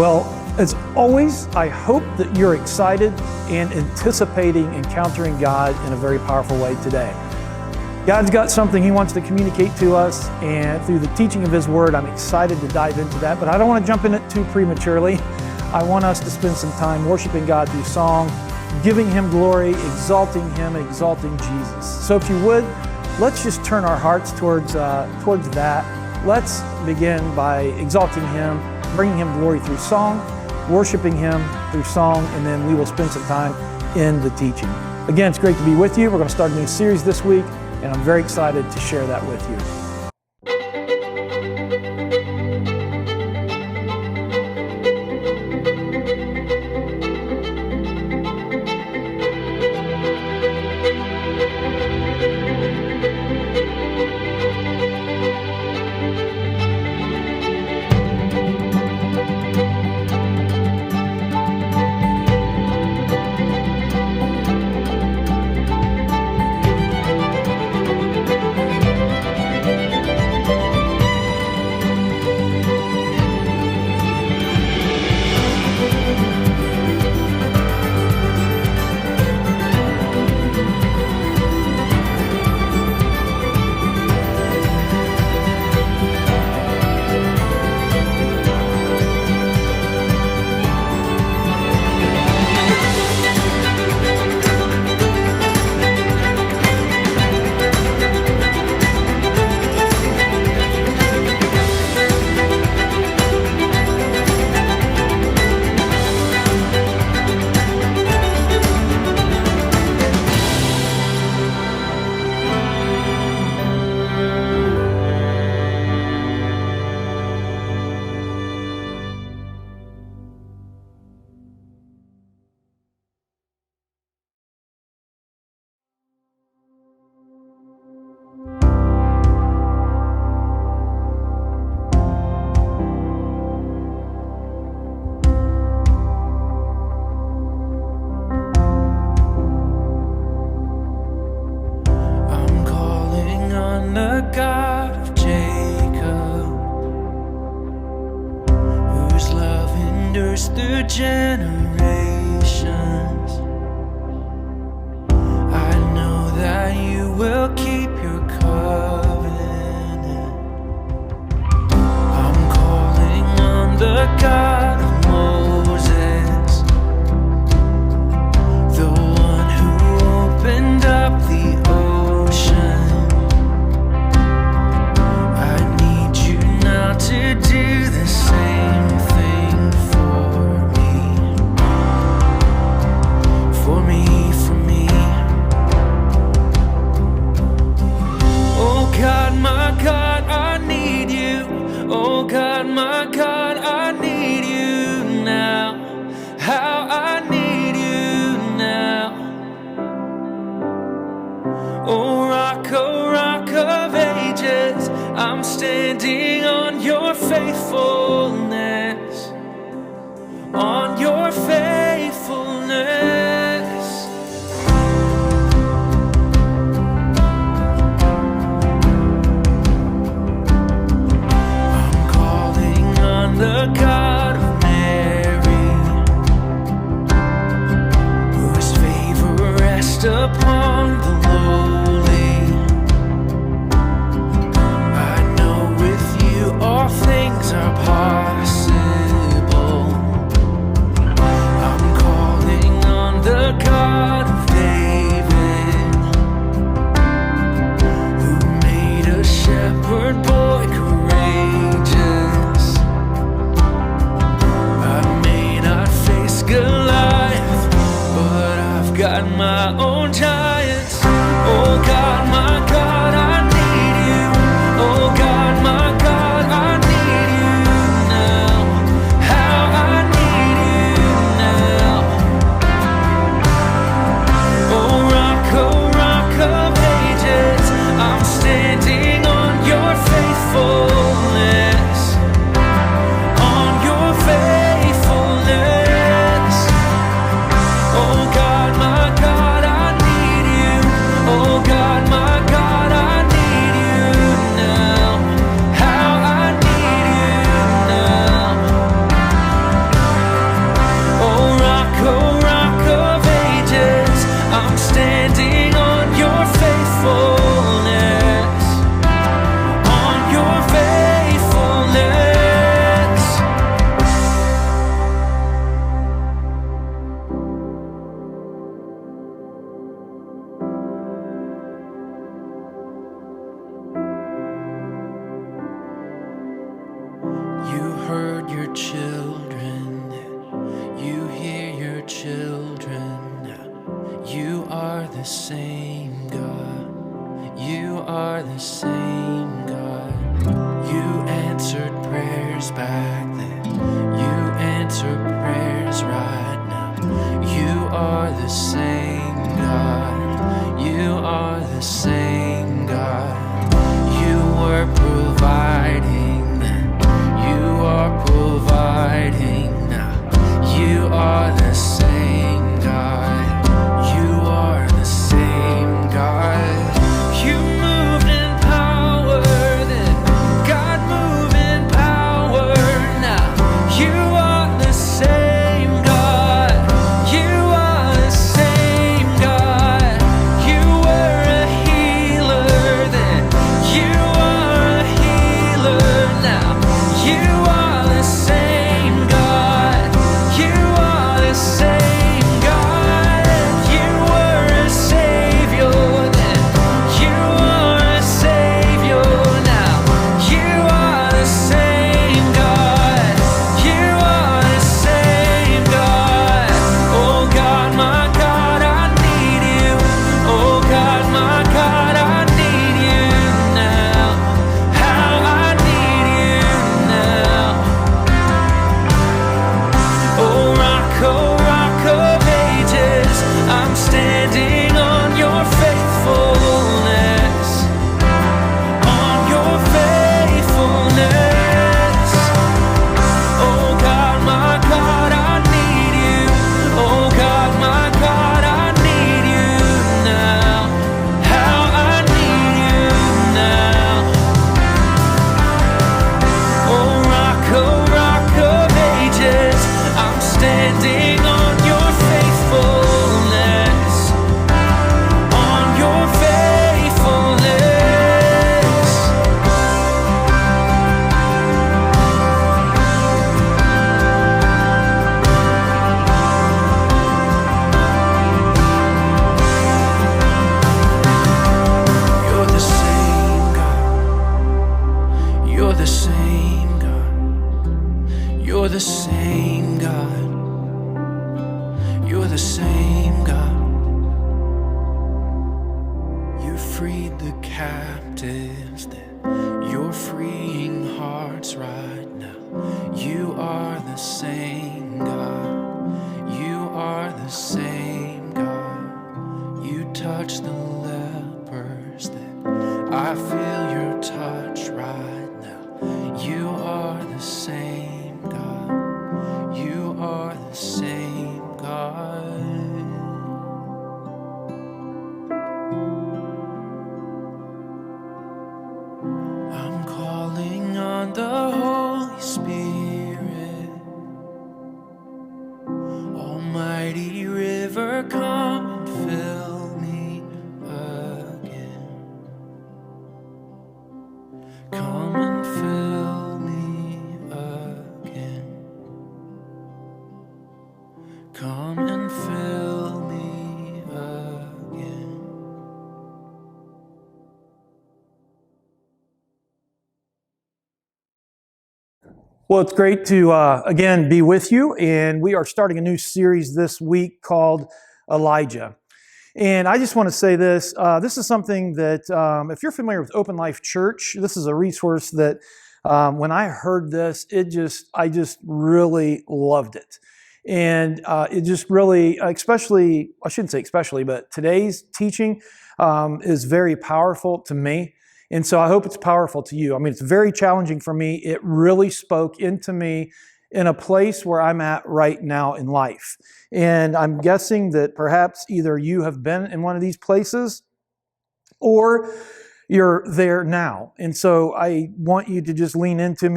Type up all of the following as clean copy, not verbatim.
Well, as always, I hope that you're excited and anticipating encountering God in a very powerful way today. God's got something He wants to communicate to us, and through the teaching of His Word, I'm excited to dive into that, but I don't want to jump in it too prematurely. I want us to spend some time worshiping God through song, giving Him glory, exalting Him, and exalting Jesus. So if you would, let's just turn our hearts towards that. Let's begin by exalting Him, bringing Him glory through song, worshiping Him through song, and then we will spend some time in the teaching. Again, it's great to be with you. We're going to start a new series this week, and I'm very excited to share that with you. Through generations, I know that you will keep your covenant. I'm calling on the God of Moses, the one who opened up the ocean. I need you now to do the same thing for me. Oh God, my God, I need you. Oh God, my God, I need you now. How I need you now. Oh rock of ages, I'm standing on your faithfulness. On your faithfulness. The God of Mary, whose favor rests upon the lowly. I know with you all things are possible. I'm calling on your children. You hear your children. You are the same God. You are the same God. You answered prayers back then. You answer prayers right now. You are the same God. You are the same God. You were providing then. You are providing now. You are the same God. You are the same God. You moved in power then. God move in power now. You are the same God. You are the same God. You were a healer then. You are a healer now. You are the same God. You are the same God. You were a savior then. You are a savior now. You are the same God. You are the same God. Oh God, my God, I need you. Oh God, my God, I need you now. How I need you now. Oh rock of ages, I'm standing on your faithfulness. On your faithfulness. Oh God, my God, I need you. Oh God, my God, I need you now. How I need you now. Oh rock of ages, I'm standing on your faithfulness. On your faithfulness. You're the same God. You're the same God. You're the same God. You're the same God. You freed the captives then. You're freeing hearts right now. You are the same God. You are the same God. You touch the lepers then. I feel your touch right now. You are the same God. You are the same God. I'm calling on the Holy Spirit. Almighty river, come and fill me again. Come and fill me again. Come and fill me again. Well, it's great to again be with you, and we are starting a new series this week called Elijah. And I just want to say this. This is something that, if you're familiar with Open Life Church, this is a resource that when I heard this, I just really loved it. And it just really, especially, I shouldn't say especially, but today's teaching is very powerful to me. And so I hope it's powerful to you. I mean, it's very challenging for me. It really spoke into me in a place where I'm at right now in life. And I'm guessing that perhaps either you have been in one of these places or you're there now. And so I want you to just lean into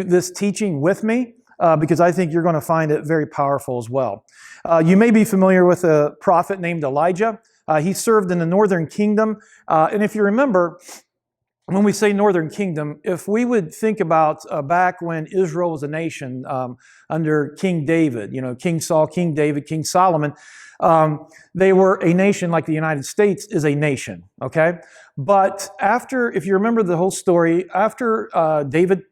this teaching with me, because I think you're going to find it very powerful as well. You may be familiar with a prophet named Elijah. He served in the northern kingdom. And if you remember, when we say northern kingdom, if we would think about back when Israel was a nation, under King David, King Saul, King David, King Solomon. They were a nation like the United States is a nation, okay? But after, if you remember the whole story, after David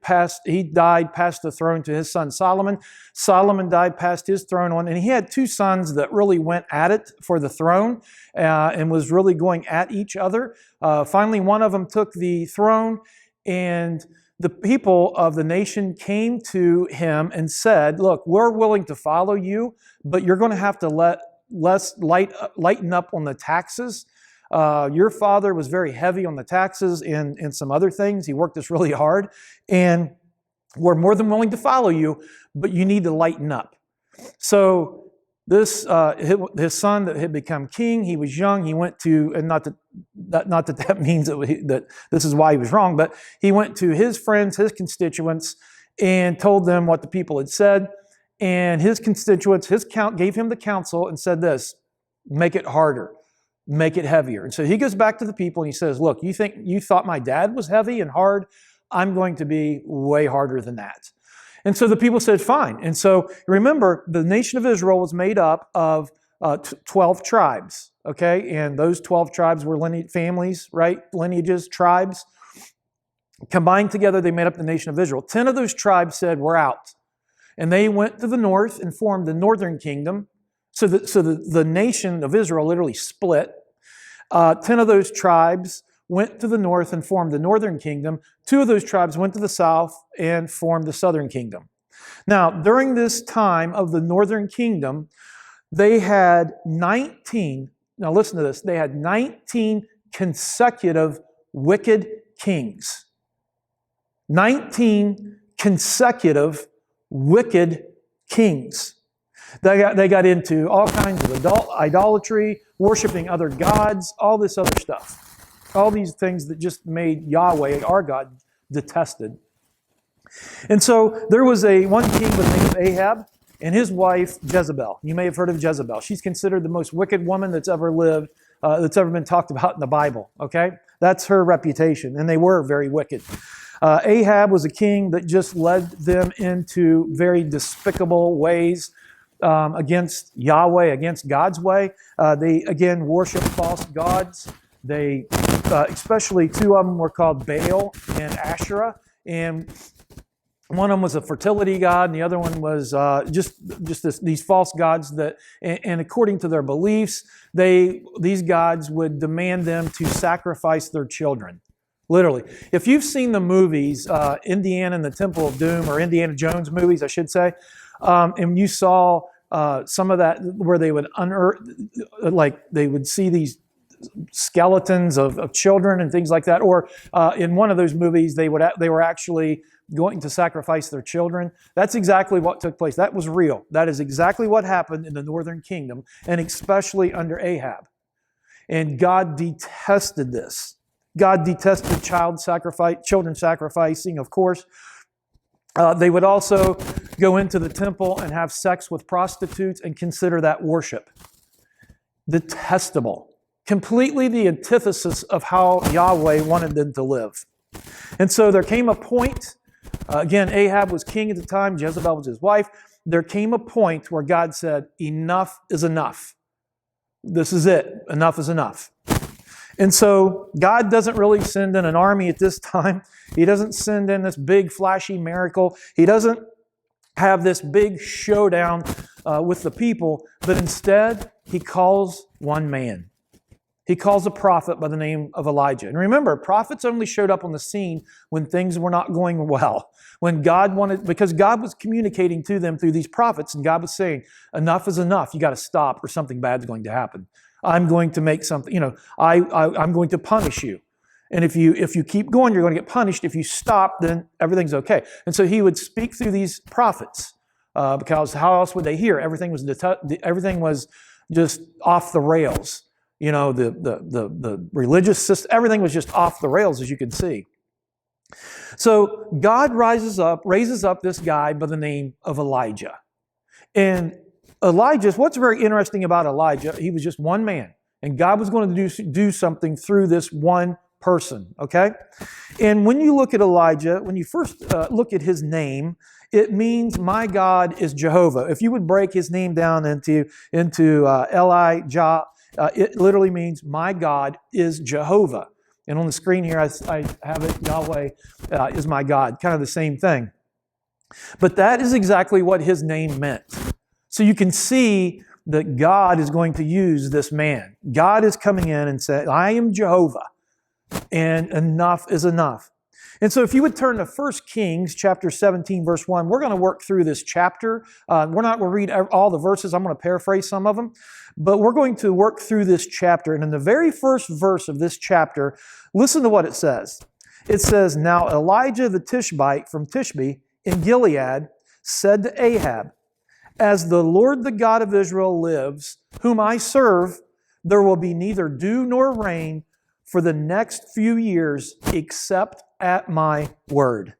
he died, passed the throne to his son Solomon. Solomon died, passed his throne on, and he had two sons that really went at it for the throne and was really going at each other. Finally, one of them took the throne, and the people of the nation came to him and said, look, we're willing to follow you, but you're going to have to lighten up on the taxes. Your father was very heavy on the taxes and some other things. He worked us really hard, and we're more than willing to follow you, but you need to lighten up. So this his son that had become king, he was young. He went to, and not that means that this is why he was wrong, but he went to his friends, his constituents, and told them what the people had said. And his constituents, gave him the counsel and said this: make it harder, make it heavier. And so he goes back to the people and he says, look, you thought my dad was heavy and hard? I'm going to be way harder than that. And so the people said, fine. And so remember, the nation of Israel was made up of 12 tribes, okay? And those 12 tribes were families, right? Lineages, tribes. Combined together, they made up the nation of Israel. 10 of those tribes said, we're out. And they went to the north and formed the northern kingdom. So the nation of Israel literally split. 10 of those tribes went to the north and formed the northern kingdom. 2 of those tribes went to the south and formed the southern kingdom. Now, during this time of the northern kingdom, they had 19, now listen to this, they had 19 consecutive wicked kings. 19 consecutive wicked kings. They got into all kinds of idolatry, worshiping other gods, all this other stuff. All these things that just made Yahweh, our God, detested. And so there was one king by the name of Ahab and his wife Jezebel. You may have heard of Jezebel. She's considered the most wicked woman that's ever lived, that's ever been talked about in the Bible. Okay? That's her reputation, and they were very wicked. Ahab was a king that just led them into very despicable ways against Yahweh, against God's way. They, again, worshiped false gods. They, especially 2 of them were called Baal and Asherah. And one of them was a fertility god, and the other one was these false gods that, and according to their beliefs, these gods would demand them to sacrifice their children. Literally. If you've seen the movies, Indiana and the Temple of Doom, or Indiana Jones movies, I should say, and you saw some of that where they would unearth, like they would see these skeletons of children and things like that, or in one of those movies they were actually going to sacrifice their children. That's exactly what took place. That was real. That is exactly what happened in the northern kingdom, and especially under Ahab. And God detested this. God detested children sacrificing, of course. They would also go into the temple and have sex with prostitutes and consider that worship. Detestable. Completely the antithesis of how Yahweh wanted them to live. And so there came a point, again, Ahab was king at the time, Jezebel was his wife. There came a point where God said, enough is enough. This is it. Enough is enough. And so God doesn't really send in an army at this time. He doesn't send in this big flashy miracle. He doesn't have this big showdown with the people, but instead he calls one man. He calls a prophet by the name of Elijah. And remember, prophets only showed up on the scene when things were not going well. When God wanted, because God was communicating to them through these prophets, and God was saying, enough is enough. You got to stop, or something bad's going to happen. I'm going to make something, I'm going to punish you. And if you keep going, you're going to get punished. If you stop, then everything's okay. And so he would speak through these prophets, because how else would they hear? Everything was just off the rails. The religious system, everything was just off the rails, as you can see. So God raises up this guy by the name of Elijah. And Elijah, what's very interesting about Elijah, he was just one man. And God was going to do something through this one person, okay? And when you look at Elijah, when you first look at his name, It means my God is Jehovah. If you would break his name down into Elijah, it literally means my God is Jehovah. And on the screen here, I have it, Yahweh is my God, kind of the same thing. But that is exactly what his name meant. So you can see that God is going to use this man. God is coming in and saying, I am Jehovah, and enough is enough. And so if you would turn to 1 Kings chapter 17, verse 1, we're going to work through this chapter. We're not going to read all the verses. I'm going to paraphrase some of them. But we're going to work through this chapter. And in the very first verse of this chapter, listen to what it says. It says, Now Elijah the Tishbite from Tishbe in Gilead said to Ahab, As the Lord the God of Israel lives, whom I serve, there will be neither dew nor rain for the next few years except at my word.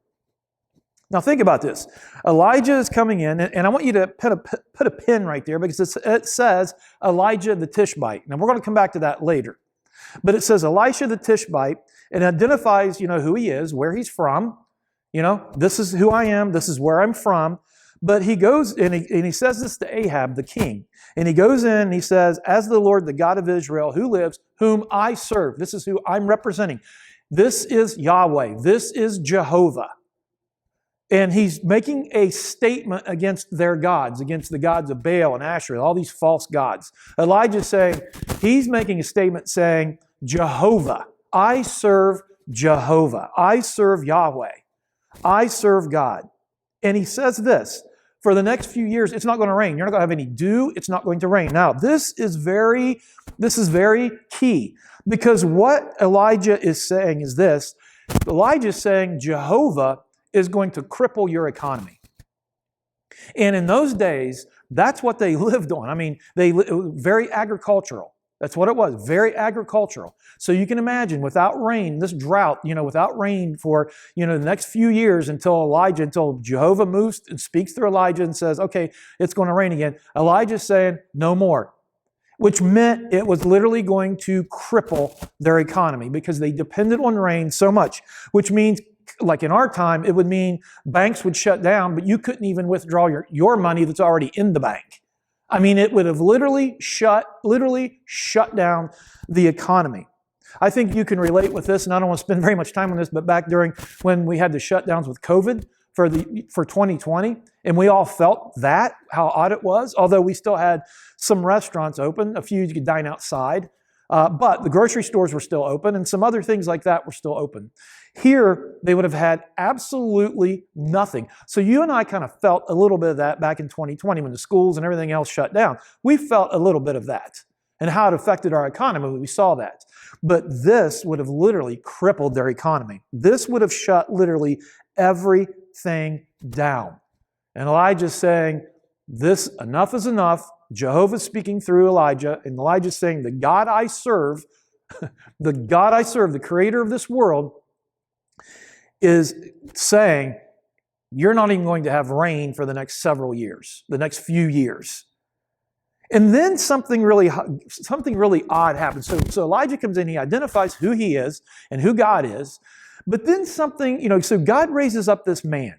Now think about this. Elijah is coming in, and I want you to put a pin right there because it says Elijah the Tishbite. Now we're going to come back to that later. But it says Elisha the Tishbite. It identifies, who he is, where he's from. This is who I am. This is where I'm from. But he goes and he says this to Ahab, the king. And he goes in and he says, As the Lord, the God of Israel, who lives, whom I serve. This is who I'm representing. This is Yahweh. This is Jehovah. And he's making a statement against their gods, against the gods of Baal and Asherah, all these false gods. Elijah's saying, he's making a statement saying, Jehovah. I serve Jehovah. I serve Yahweh. I serve God. And he says this, for the next few years, it's not going to rain. You're not going to have any dew. It's not going to rain. Now, this is very key because what Elijah is saying is this. Elijah is saying Jehovah is going to cripple your economy. And in those days, that's what they lived on. I mean, very agricultural. That's what it was, very agricultural. So you can imagine without rain, this drought, without rain for, the next few years until Jehovah moves and speaks through Elijah and says, okay, it's going to rain again. Elijah's saying, no more, which meant it was literally going to cripple their economy because they depended on rain so much, which means, like in our time, it would mean banks would shut down, but you couldn't even withdraw your money that's already in the bank. I mean, it would have literally shut down the economy. I think you can relate with this, and I don't want to spend very much time on this, but back during when we had the shutdowns with COVID for 2020, and we all felt that, how odd it was, although we still had some restaurants open, a few you could dine outside, but the grocery stores were still open, and some other things like that were still open. Here, they would have had absolutely nothing. So you and I kind of felt a little bit of that back in 2020 when the schools and everything else shut down. We felt a little bit of that and how it affected our economy. We saw that. But this would have literally crippled their economy. This would have shut literally everything down. And Elijah's saying, enough is enough. Jehovah's speaking through Elijah, and Elijah's saying, the God I serve, the creator of this world, is saying, you're not even going to have rain for the next several years, the next few years. And then something really odd happens. So Elijah comes in, he identifies who he is and who God is, but then something, so God raises up this man.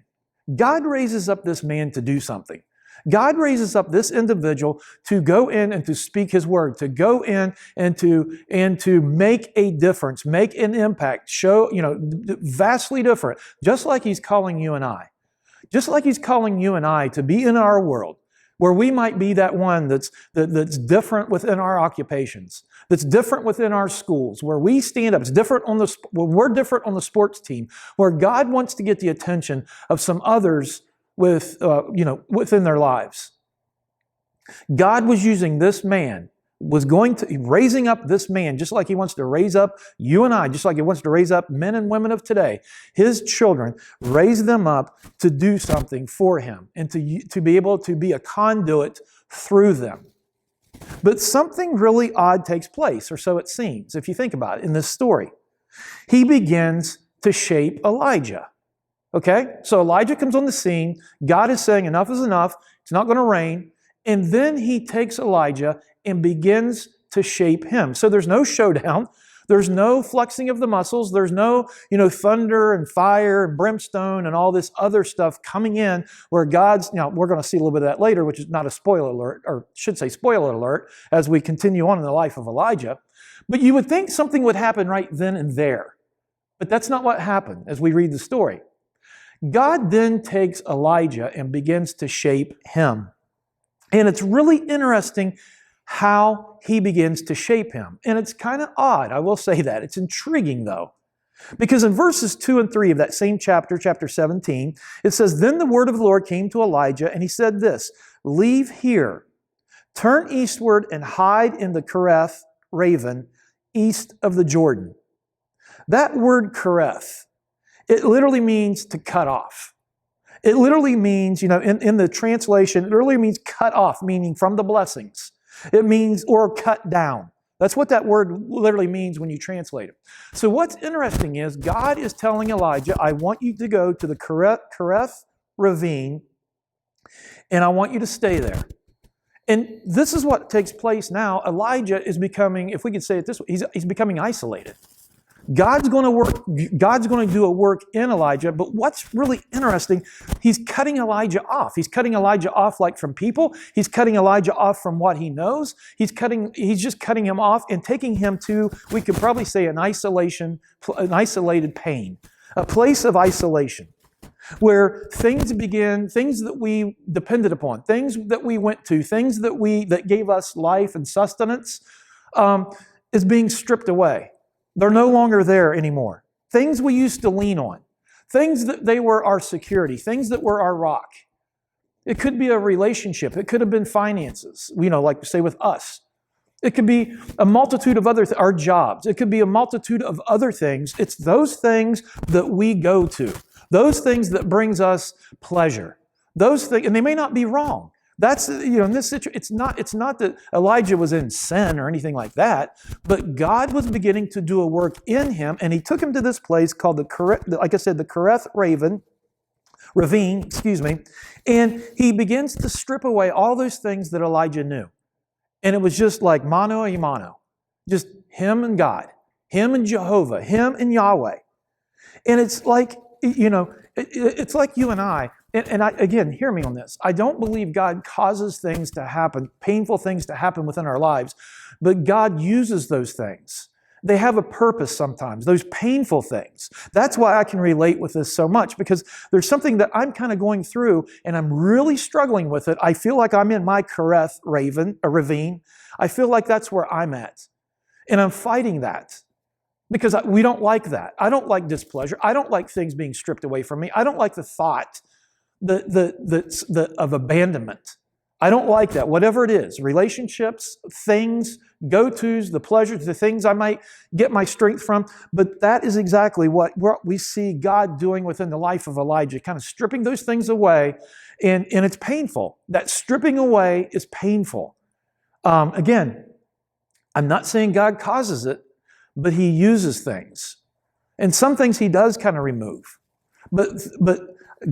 God raises up this man to do something. God raises up this individual to go in and to speak His word, to go in and to make a difference, make an impact, show, vastly different. Just like He's calling you and I. Just like He's calling you and I to be in our world, where we might be that one that's different within our occupations, that's different within our schools, where we stand up. It's different we're different on the sports team, where God wants to get the attention of some others within their lives. God was using this man, raising up this man, just like He wants to raise up you and I, just like He wants to raise up men and women of today, His children, raise them up to do something for Him and to be able to be a conduit through them. But something really odd takes place, or so it seems, if you think about it, in this story. He begins to shape Elijah. Okay, so Elijah comes on the scene. God is saying enough is enough. It's not going to rain. And then He takes Elijah and begins to shape him. So there's no showdown. There's no flexing of the muscles. There's no, thunder and fire and brimstone and all this other stuff coming in where God's, now we're going to see a little bit of that later, which is not a spoiler alert, or should say spoiler alert, as we continue on in the life of Elijah. But you would think something would happen right then and there. But that's not what happened as we read the story. God then takes Elijah and begins to shape him. And it's really interesting how he begins to shape him. And it's kind of odd, I will say that. It's intriguing though. Because in verses 2 and 3 of that same chapter, chapter 17, it says, "Then the word of the Lord came to Elijah, and he said this, 'Leave here, turn eastward and hide in the Kereth raven east of the Jordan.'" That word Kereth, it literally means to cut off. It literally means, in the translation, it literally means cut off, meaning from the blessings. It means, or cut down. That's what that word literally means when you translate it. So what's interesting is God is telling Elijah, I want you to go to the Kereth ravine, and I want you to stay there. And this is what takes place now. Elijah is becoming, if we could say it this way, he's becoming isolated. God's going to do a work in Elijah, but what's really interesting, he's cutting Elijah off. He's cutting Elijah off like from people. He's cutting Elijah off from what he knows. He's just cutting him off and taking him to, we could probably say an isolated pain, a place of isolation where things that we depended upon, things that we went to, things that gave us life and sustenance, is being stripped away. They're no longer there anymore. Things we used to lean on. Things that they were our security. Things that were our rock. It could be a relationship. It could have been finances, like say with us. It could be a multitude of our jobs. It could be a multitude of other things. It's those things that we go to. Those things that brings us pleasure. Those things, and they may not be wrong. That's, in this situation, it's not that Elijah was in sin or anything like that, but God was beginning to do a work in him, and he took him to this place called the Kereth ravine, and he begins to strip away all those things that Elijah knew. And it was just like mano a mano, just him and God, him and Jehovah, him and Yahweh. And it's like, it's like you and I, and again, hear me on this. I don't believe God causes things to happen, painful things to happen within our lives, but God uses those things. They have a purpose sometimes, those painful things. That's why I can relate with this so much, because there's something that I'm kind of going through and I'm really struggling with it. I feel like I'm in my Kereth ravine. I feel like that's where I'm at. And I'm fighting that. Because we don't like that. I don't like displeasure. I don't like things being stripped away from me. I don't like the thought of abandonment. I don't like that. Whatever it is, relationships, things, go-tos, the pleasures, the things I might get my strength from. But that is exactly what we see God doing within the life of Elijah, kind of stripping those things away. And it's painful. That stripping away is painful. Again, I'm not saying God causes it, but he uses things. And some things he does kind of remove. But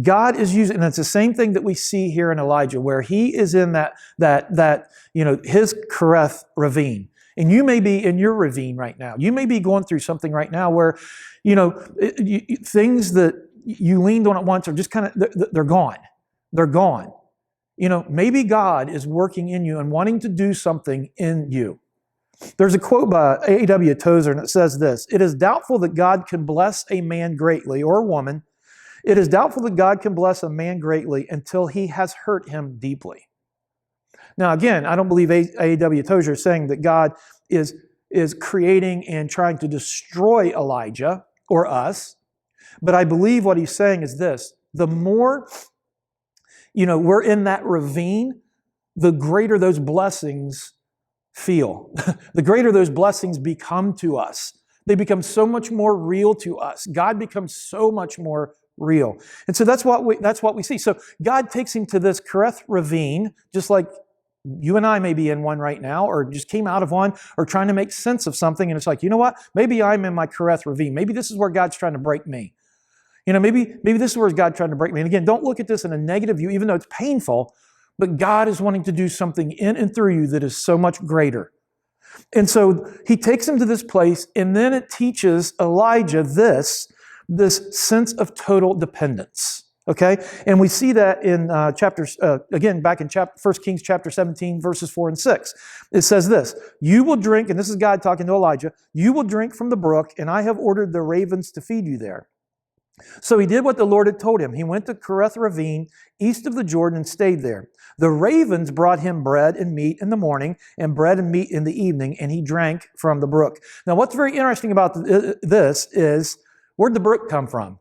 God is using, and it's the same thing that we see here in Elijah, where he is in that his Kereth ravine. And you may be in your ravine right now. You may be going through something right now where, things that you leaned on at once are just kind of, they're gone. They're gone. Maybe God is working in you and wanting to do something in you. There's a quote by A.W. Tozer, and it says this: "It is doubtful that God can bless a man greatly, or a woman. It is doubtful that God can bless a man greatly until he has hurt him deeply." Now, again, I don't believe A.W. Tozer is saying that God is creating and trying to destroy Elijah or us, but I believe what he's saying is this: the more, we're in that ravine, the greater those blessings feel. The greater those blessings become to us. They become so much more real to us. God becomes so much more real. And so that's what we see. So God takes him to this Kereth ravine, just like you and I may be in one right now, or just came out of one, or trying to make sense of something. And it's like, you know what? Maybe I'm in my Kereth ravine. Maybe this is where God's trying to break me. Maybe this is where God's trying to break me. And again, don't look at this in a negative view, even though it's painful. But God is wanting to do something in and through you that is so much greater. And so he takes him to this place, and then it teaches Elijah this sense of total dependence. Okay? And we see that in again, back in 1 Kings chapter 17, verses 4 and 6. It says this, you will drink, and this is God talking to Elijah, you will drink from the brook, and I have ordered the ravens to feed you there. So he did what the Lord had told him. He went to Kerith Ravine, east of the Jordan, and stayed there. The ravens brought him bread and meat in the morning and bread and meat in the evening, and he drank from the brook. Now, what's very interesting about this is, where'd the brook come from?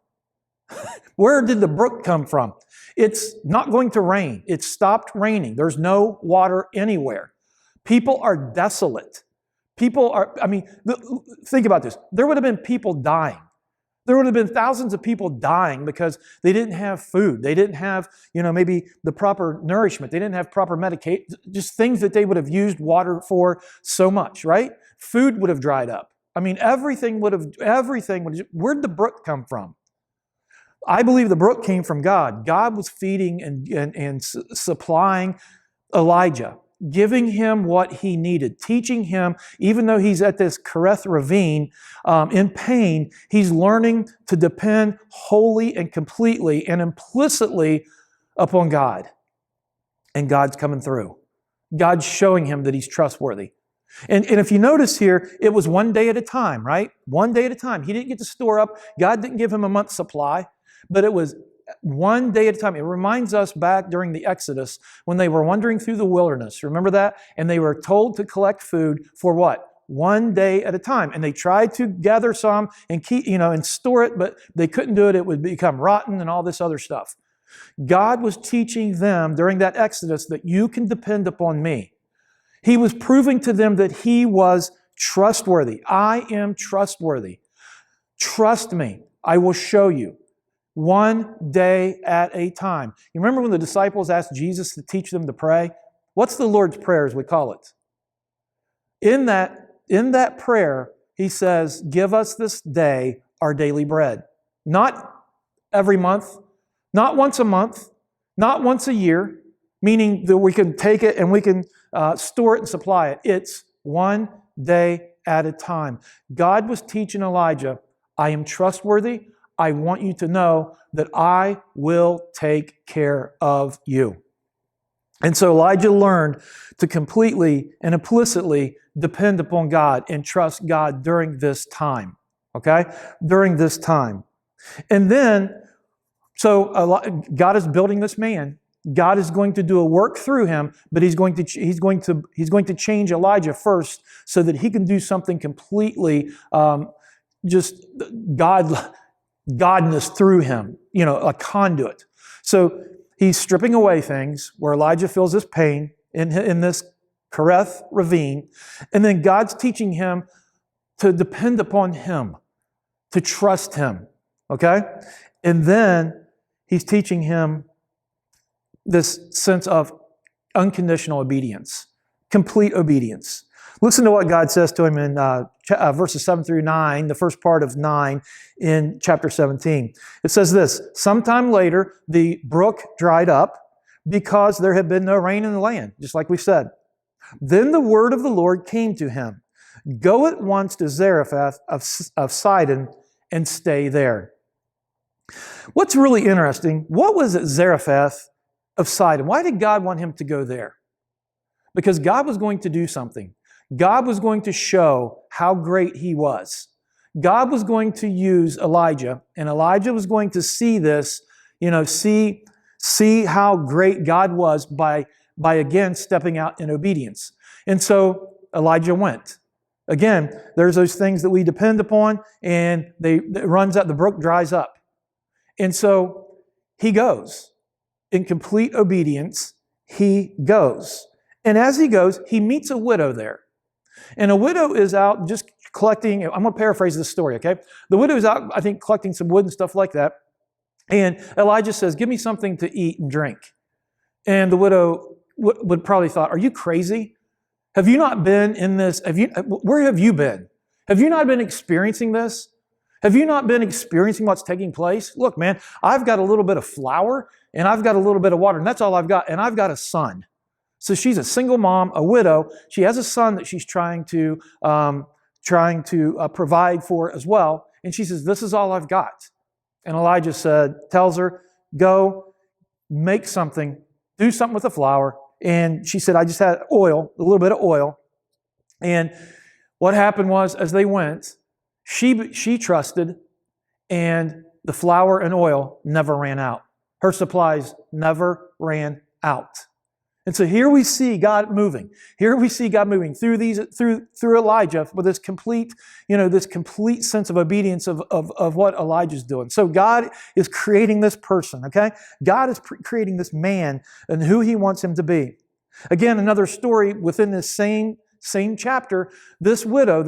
Where did the brook come from? It's not going to rain. It stopped raining. There's no water anywhere. People are desolate. Think about this. There would have been people dying. There would have been thousands of people dying because they didn't have food. They didn't have, maybe the proper nourishment. They didn't have proper medication, just things that they would have used water for so much, right? Food would have dried up. Everything would have, where'd the brook come from? I believe the brook came from God. God was feeding and supplying Elijah, giving him what he needed, teaching him, even though he's at this Kerith Ravine in pain, he's learning to depend wholly and completely and implicitly upon God. And God's coming through. God's showing him that he's trustworthy. And if you notice here, it was one day at a time, right? One day at a time. He didn't get to store up. God didn't give him a month's supply, but it was one day at a time. It reminds us back during the Exodus when they were wandering through the wilderness. Remember that? And they were told to collect food for what? One day at a time. And they tried to gather some and keep, and store it, but they couldn't do it. It would become rotten and all this other stuff. God was teaching them during that Exodus that you can depend upon me. He was proving to them that he was trustworthy. I am trustworthy. Trust me. I will show you. One day at a time. You remember when the disciples asked Jesus to teach them to pray? What's the Lord's Prayer, as we call it? In that prayer, he says, give us this day our daily bread. Not every month, not once a month, not once a year, meaning that we can take it and we can store it and supply it. It's one day at a time. God was teaching Elijah, I am trustworthy. I want you to know that I will take care of you. And so Elijah learned to completely and implicitly depend upon God and trust God during this time. Okay? During this time. And then, so God is building this man. God is going to do a work through him, but he's going to change Elijah first so that he can do something completely just Godness through him, a conduit. So he's stripping away things where Elijah feels this pain in this Kerith Ravine. And then God's teaching him to depend upon him, to trust him. Okay? And then he's teaching him this sense of unconditional obedience, complete obedience. Listen to what God says to him in verses 7 through 9, the first part of 9 in chapter 17. It says this, sometime later, the brook dried up because there had been no rain in the land, just like we said. Then the word of the Lord came to him, go at once to Zarephath of Sidon and stay there. What's really interesting, what was at Zarephath of Sidon? Why did God want him to go there? Because God was going to do something. God was going to show how great he was. God was going to use Elijah, and Elijah was going to see this, see how great God was by again stepping out in obedience. And so Elijah went. Again, there's those things that we depend upon, and it runs out, the brook dries up. And so he goes. In complete obedience, he goes. And as he goes, he meets a widow there. And a widow is out just collecting, I'm going to paraphrase this story, okay? The widow is out, I think, collecting some wood and stuff like that. And Elijah says, give me something to eat and drink. And the widow would probably thought, are you crazy? Have you not been in this? Where have you been? Have you not been experiencing this? Have you not been experiencing what's taking place? Look, man, I've got a little bit of flour and I've got a little bit of water, and that's all I've got. And I've got a son. So she's a single mom, a widow. She has a son that she's trying to provide for as well. And she says, this is all I've got. And Elijah tells her, go make something, do something with the flour. And she said, I just had oil, a little bit of oil. And what happened was, as they went, she trusted, and the flour and oil never ran out. Her supplies never ran out. And so here we see God moving. Here we see God moving through Elijah with this complete sense of obedience of what Elijah's doing. So God is creating this person, okay? God is creating this man and who he wants him to be. Again, another story within this same chapter, this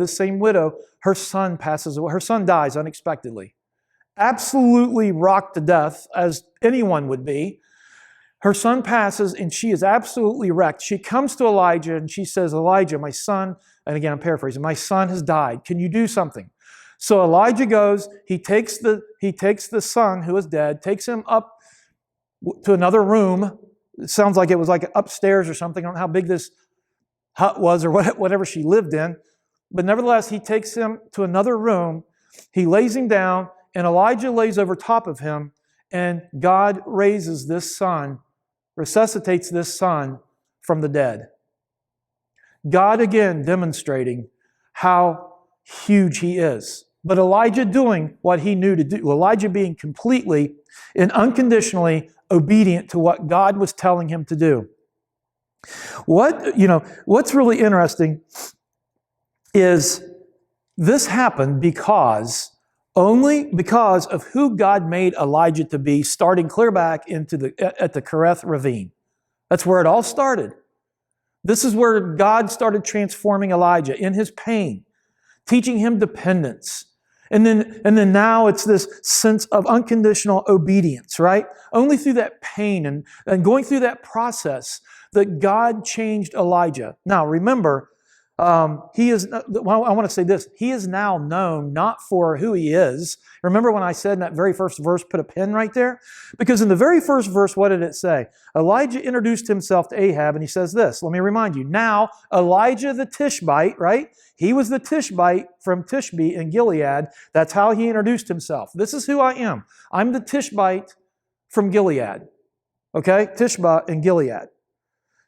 same widow, her son passes away. Her son dies unexpectedly. Absolutely rocked to death, as anyone would be. Her son passes, and she is absolutely wrecked. She comes to Elijah, and she says, Elijah, my son, and again, I'm paraphrasing, my son has died. Can you do something? So Elijah goes, he takes the son who is dead, takes him up to another room. It sounds like it was like upstairs or something. I don't know how big this hut was or whatever she lived in. But nevertheless, he takes him to another room. He lays him down, and Elijah lays over top of him, and God raises this son, resuscitates this son from the dead. God again demonstrating how huge he is. But Elijah doing what he knew to do. Elijah being completely and unconditionally obedient to what God was telling him to do. What's really interesting is this happened only because of who God made Elijah to be, starting clear back at the Kerith ravine. That's where it all started. This is where God started transforming Elijah in his pain, teaching him dependence. And then now it's this sense of unconditional obedience, right? Only through that pain and going through that process that God changed Elijah. Now remember, I want to say this. He is now known not for who he is. Remember when I said in that very first verse, put a pin right there? Because in the very first verse, what did it say? Elijah introduced himself to Ahab, and he says this. Let me remind you. Now, Elijah the Tishbite, right? He was the Tishbite from Tishbe in Gilead. That's how he introduced himself. This is who I am. I'm the Tishbite from Gilead. Okay? Tishba in Gilead.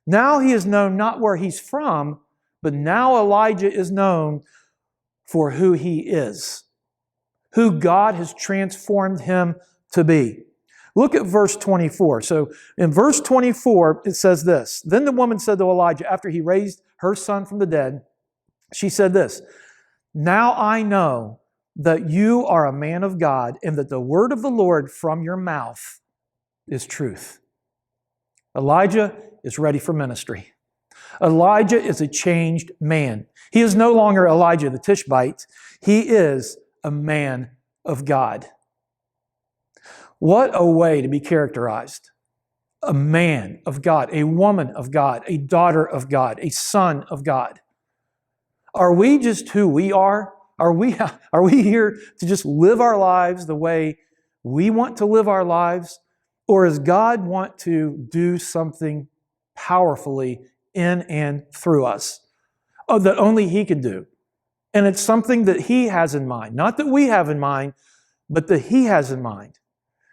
Now he is known not where he's from, but now Elijah is known for who he is, who God has transformed him to be. Look at verse 24. So in verse 24, it says this. Then the woman said to Elijah, after he raised her son from the dead, she said this, now I know that you are a man of God and that the word of the Lord from your mouth is truth. Elijah is ready for ministry. Elijah is a changed man. He is no longer Elijah the Tishbite. He is a man of God. What a way to be characterized. A man of God, a woman of God, a daughter of God, a son of God. Are we just who we are? Are we here to just live our lives the way we want to live our lives? Or does God want to do something powerfully in and through us that only he can do? And it's something that he has in mind. Not that we have in mind, but that he has in mind.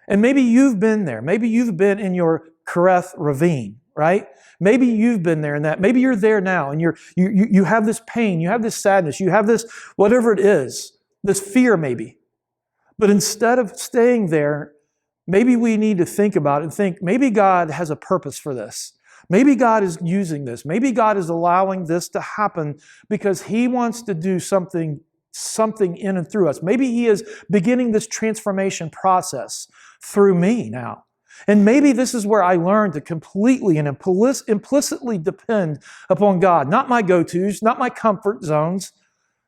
And maybe you've been there. Maybe you've been in your Kerith ravine, right? Maybe you've been there in that. Maybe you're there now and you have this pain, you have this sadness, you have this, whatever it is, this fear maybe. But instead of staying there, maybe we need to think about it and think, maybe God has a purpose for this. Maybe God is using this. Maybe God is allowing this to happen because he wants to do something in and through us. Maybe he is beginning this transformation process through me now. And maybe this is where I learn to completely and implicitly depend upon God. Not my go-tos, not my comfort zones,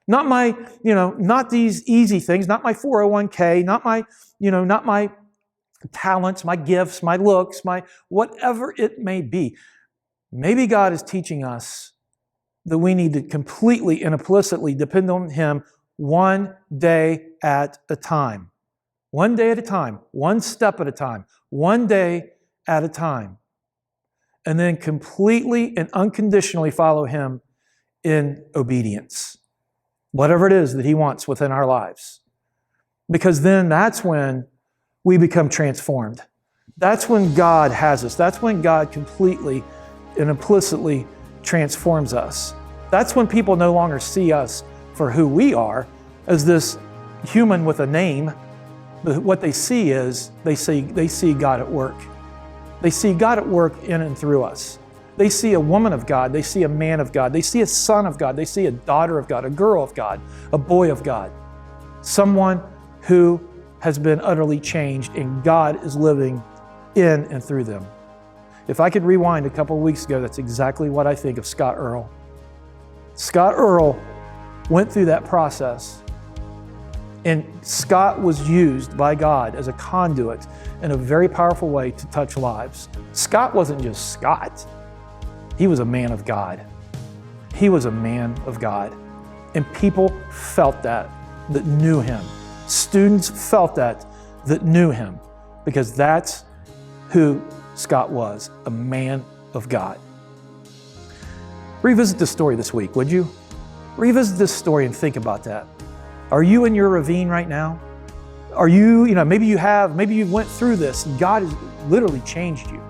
not these easy things, not my 401k, not my talents, my gifts, my looks, my whatever it may be. Maybe God is teaching us that we need to completely and implicitly depend on him one day at a time. One day at a time, one step at a time, one day at a time. and then completely and unconditionally follow him in obedience, whatever it is that he wants within our lives. Because then that's when we become transformed. That's when God has us. That's when God completely and implicitly transforms us. That's when people no longer see us for who we are, as this human with a name. But what they see is they see God at work. They see God at work in and through us. They see a woman of God. They see a man of God. They see a son of God. They see a daughter of God, a girl of God, a boy of God. Someone who has been utterly changed, and God is living in and through them. If I could rewind a couple of weeks ago, that's exactly what I think of Scott Earl. Scott Earl went through that process, and Scott was used by God as a conduit in a very powerful way to touch lives. Scott wasn't just Scott. He was a man of God. He was a man of God. And people felt that knew him. Students felt that knew him, because that's who Scott was, a man of God. Revisit this story this week, would you? Revisit this story and think about that. Are you in your ravine right now? Are you, maybe you went through this and God has literally changed you.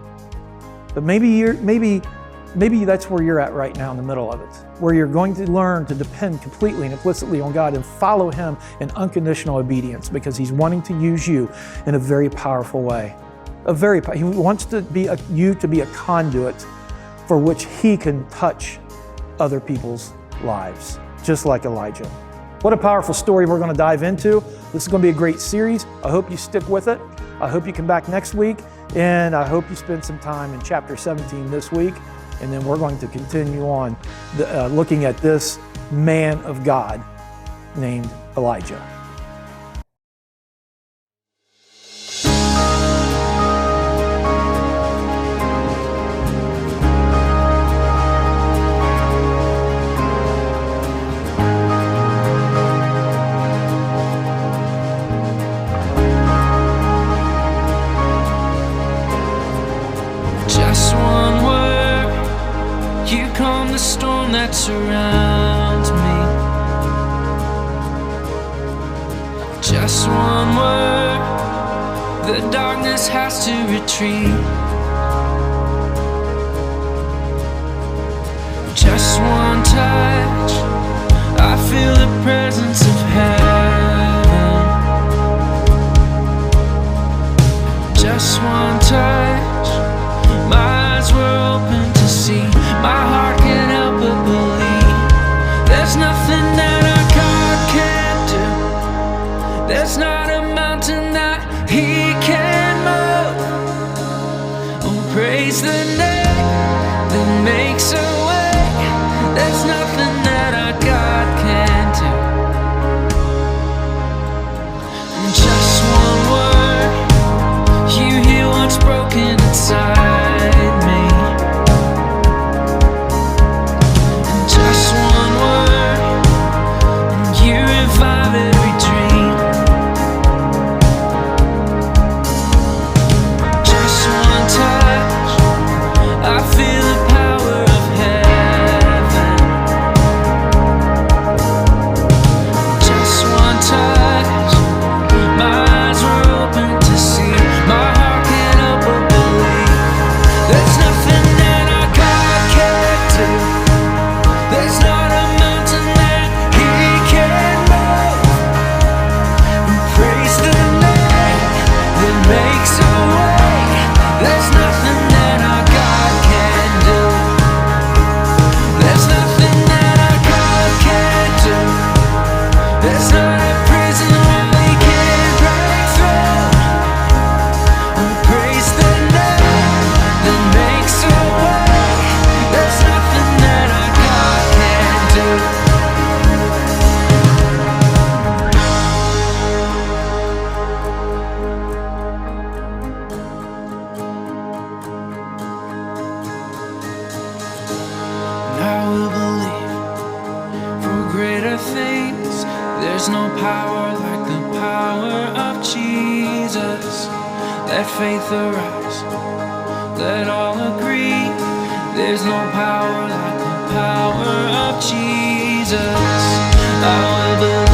But maybe that's where you're at right now in the middle of it, where you're going to learn to depend completely and implicitly on God and follow him in unconditional obedience, because he's wanting to use you in a very powerful way. He wants you to be a conduit for which he can touch other people's lives, just like Elijah. What a powerful story we're going to dive into. This is going to be a great series. I hope you stick with it. I hope you come back next week, and I hope you spend some time in chapter 17 this week. And then we're going to continue on looking at this man of God named Elijah. Just one word, you calm the storm that surrounds me. Just one word, the darkness has to retreat. Just one touch, I feel the presence of heaven. Just one touch, my eyes were open to see. My heart can't help but believe. There's nothing that our God can't do. There's not a mountain that he can move. Oh, praise the name that makes a way. There's nothing that our God can't do. And just one word, you heal what's broken inside me. And just one word, and you revive every dream. Just one touch, I feel the power of heaven. Just one touch, my eyes were open to see. My heart can't help but believe. There's nothing that our God can't do. There's not a mountain that he can't move. We praise the name that makes a way. There's nothing that our God can do. There's nothing that our God can't do. There's not a prison wall he can't break through. We praise the name that makes a way. There's nothing that our God can't do. And I will believe for greater things. There's no power like the power of Jesus. Let faith arise. let all agree, there's no power like the power of Jesus. I will believe.